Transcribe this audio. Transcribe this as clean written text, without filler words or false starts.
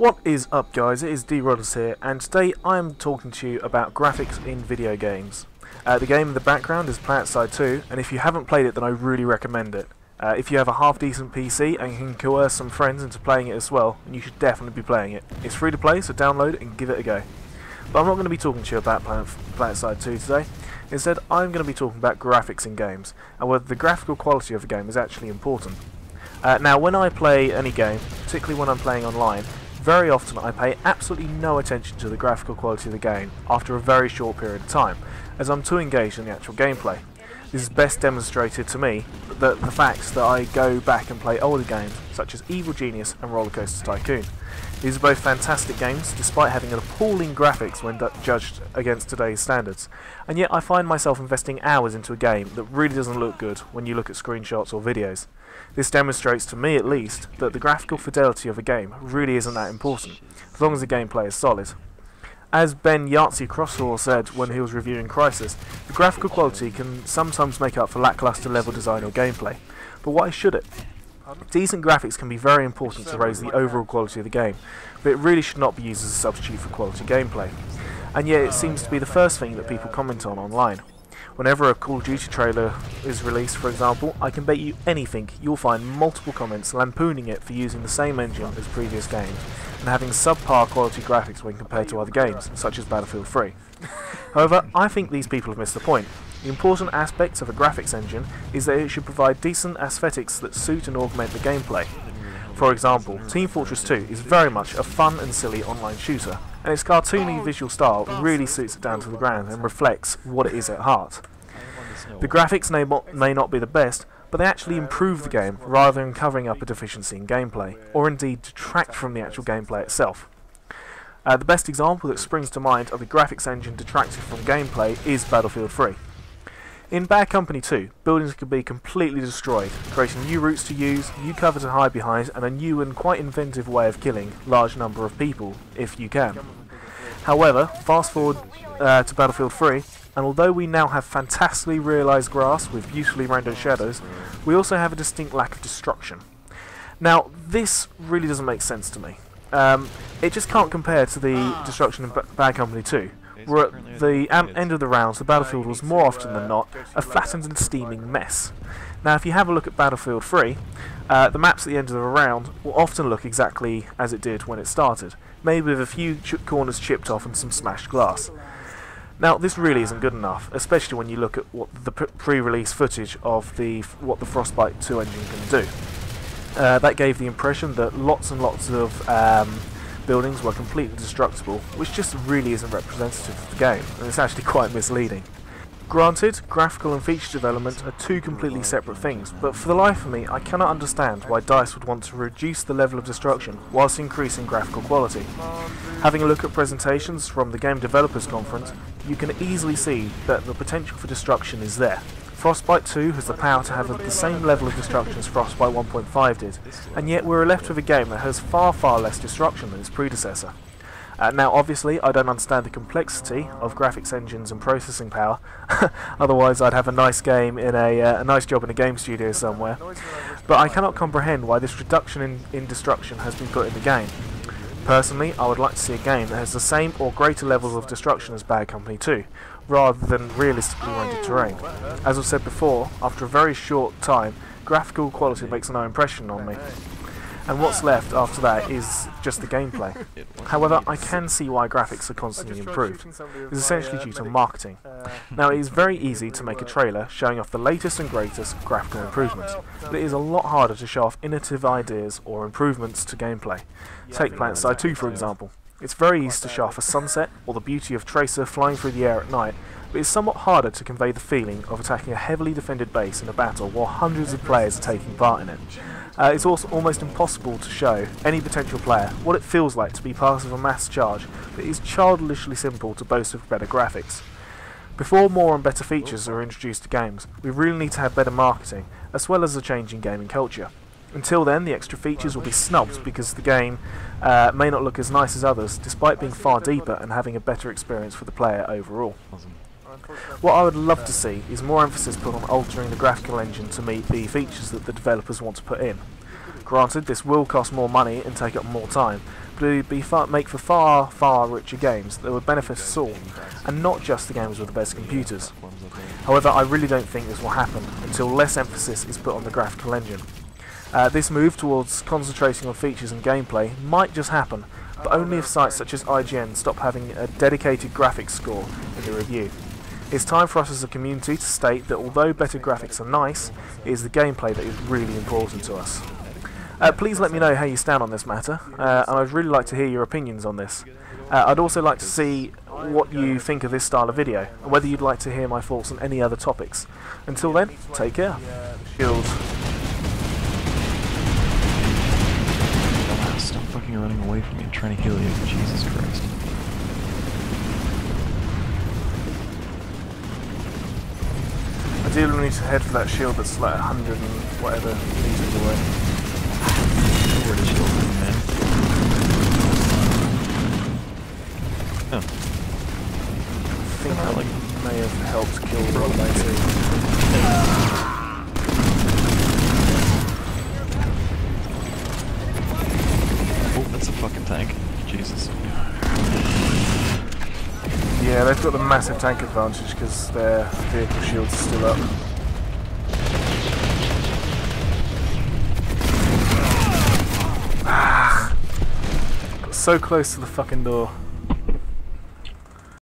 What is up, guys? It is DRodders here, and today I am talking to you about graphics in video games. The game in the background is PlanetSide 2, and if you haven't played it, then I really recommend it. If you have a half-decent PC and can coerce some friends into playing it as well, then you should definitely be playing it. It's free to play, so download it and give it a go. But I'm not going to be talking to you about PlanetSide 2 today. Instead, I'm going to be talking about graphics in games, and whether the graphical quality of a game is actually important. Now, when I play any game, particularly when I'm playing online, very often I pay absolutely no attention to the graphical quality of the game after a very short period of time, as I'm too engaged in the actual gameplay. This is best demonstrated to me that the fact that I go back and play older games such as Evil Genius and Roller Coaster Tycoon. These are both fantastic games despite having an appalling graphics when judged against today's standards, and yet I find myself investing hours into a game that really doesn't look good when you look at screenshots or videos. This demonstrates, to me at least, that the graphical fidelity of a game really isn't that important, as long as the gameplay is solid. As Ben Yahtzee Crosshall said when he was reviewing Crysis, the graphical quality can sometimes make up for lackluster level design or gameplay, but why should it? Decent graphics can be very important to raise the overall quality of the game, but it really should not be used as a substitute for quality gameplay. And yet it seems to be the first thing that people comment on online. Whenever a Call of Duty trailer is released, for example, I can bet you anything you'll find multiple comments lampooning it for using the same engine as previous games and having subpar quality graphics when compared to other games, such as Battlefield 3. However, I think these people have missed the point. The important aspect of a graphics engine is that it should provide decent aesthetics that suit and augment the gameplay. For example, Team Fortress 2 is very much a fun and silly online shooter, and its cartoony visual style really suits it down to the ground and reflects what it is at heart. The graphics may not be the best, but they actually improve the game rather than covering up a deficiency in gameplay, or indeed detract from the actual gameplay itself. The best example that springs to mind of a graphics engine detracting from gameplay is Battlefield 3. In Bad Company 2, buildings could be completely destroyed, creating new routes to use, new cover to hide behind, and a new and quite inventive way of killing a large number of people, if you can. However, fast forward to Battlefield 3, and although we now have fantastically realised grass with beautifully rendered shadows, we also have a distinct lack of destruction. Now, this really doesn't make sense to me. It just can't compare to the destruction in Bad Company 2. Where at the end of the rounds, the battlefield was more often than not a flattened and steaming mess. Now, if you have a look at Battlefield 3, the maps at the end of the round will often look exactly as it did when it started, maybe with a few corners chipped off and some smashed glass. Now, this really isn't good enough, especially when you look at what the pre-release footage of what the Frostbite 2 engine can do. That gave the impression that lots and lots of buildings were completely destructible, which just really isn't representative of the game, and it's actually quite misleading. Granted, graphical and feature development are two completely separate things, but for the life of me, I cannot understand why DICE would want to reduce the level of destruction whilst increasing graphical quality. Having a look at presentations from the Game Developers Conference, you can easily see that the potential for destruction is there. Frostbite 2 has the power to have the same level of destruction as Frostbite 1.5 did, and yet we're left with a game that has far less destruction than its predecessor. Now, obviously, I don't understand the complexity of graphics engines and processing power, otherwise I'd have a nice game in a nice job in a game studio somewhere, but I cannot comprehend why this reduction in destruction has been put in the game. Personally, I would like to see a game that has the same or greater levels of destruction as Bad Company 2, rather than realistically rendered terrain. As I've said before, after a very short time, graphical quality makes no impression on me, and what's left after that is just the gameplay. However, I can see why graphics are constantly improved. It's essentially due to marketing. Now, it is very easy to make a trailer showing off the latest and greatest graphical improvements, but it is a lot harder to show off innovative ideas or improvements to gameplay. Take PlanetSide 2 for example. It's very easy to show off a sunset or the beauty of Tracer flying through the air at night, but it's somewhat harder to convey the feeling of attacking a heavily defended base in a battle while hundreds of players are taking part in it. It's also almost impossible to show any potential player what it feels like to be part of a mass charge, but it is childishly simple to boast of better graphics. Before more and better features are introduced to games, we really need to have better marketing, as well as a change in gaming culture. Until then, the extra features will be snubbed because the game may not look as nice as others, despite being far deeper and having a better experience for the player overall. What I would love to see is more emphasis put on altering the graphical engine to meet the features that the developers want to put in. Granted, this will cost more money and take up more time, but it would make for far richer games that would benefit us all, and not just the gamers with the best computers. However, I really don't think this will happen until less emphasis is put on the graphical engine. This move towards concentrating on features and gameplay might just happen, but only if sites such as IGN stop having a dedicated graphics score in the review. It's time for us as a community to state that although better graphics are nice, it is the gameplay that is really important to us. Please let me know how you stand on this matter, and I'd really like to hear your opinions on this. I'd also like to see what you think of this style of video, and whether you'd like to hear my thoughts on any other topics. Until then, take care. Shield. Stop fucking running away from me. I'm trying to heal you. Jesus Christ. Ideally we need to head for that shield that's like 100 and whatever meters away. Where the shield is, man. Oh. I think that may have helped kill Rodney too. Oh, that's a fucking tank. Jesus. Yeah, they've got the massive tank advantage because their vehicle shields are still up. Got so close to the fucking door.